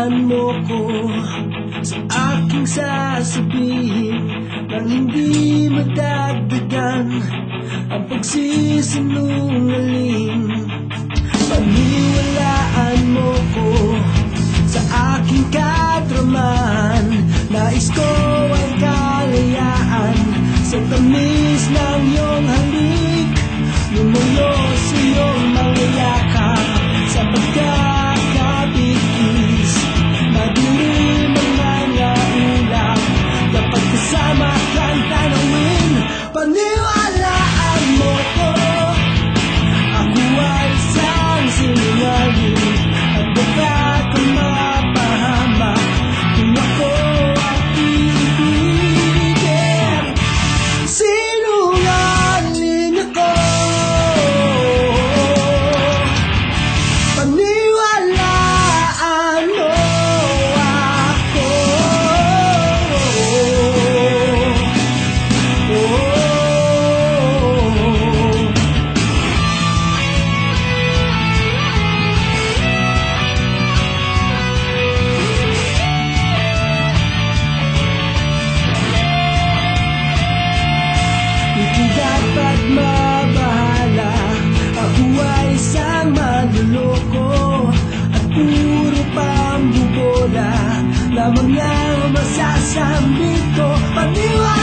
mo ko sa aking sasabihin nang hindi madagdagan ang pagsisinungaling. Paniwalaan mo ko sa aking kadraman. Nais ko ang kalayaan sa tamis ng iyong halik. Lumuyo sa iyong mga yakap sa pagkakabigis. Madilim ang mga ulap, dapat kasama kang tanawin. Paniwalaan mo ko, ako ay isang sinungaling at baka kang mapahamak kung ako at iibigin. Sinungaling ako, paniwalaan mo ako. Hindi dapat mabahala, ako ay isang manloloko at puro pambubola lamang ang masasambit ko. Paniwala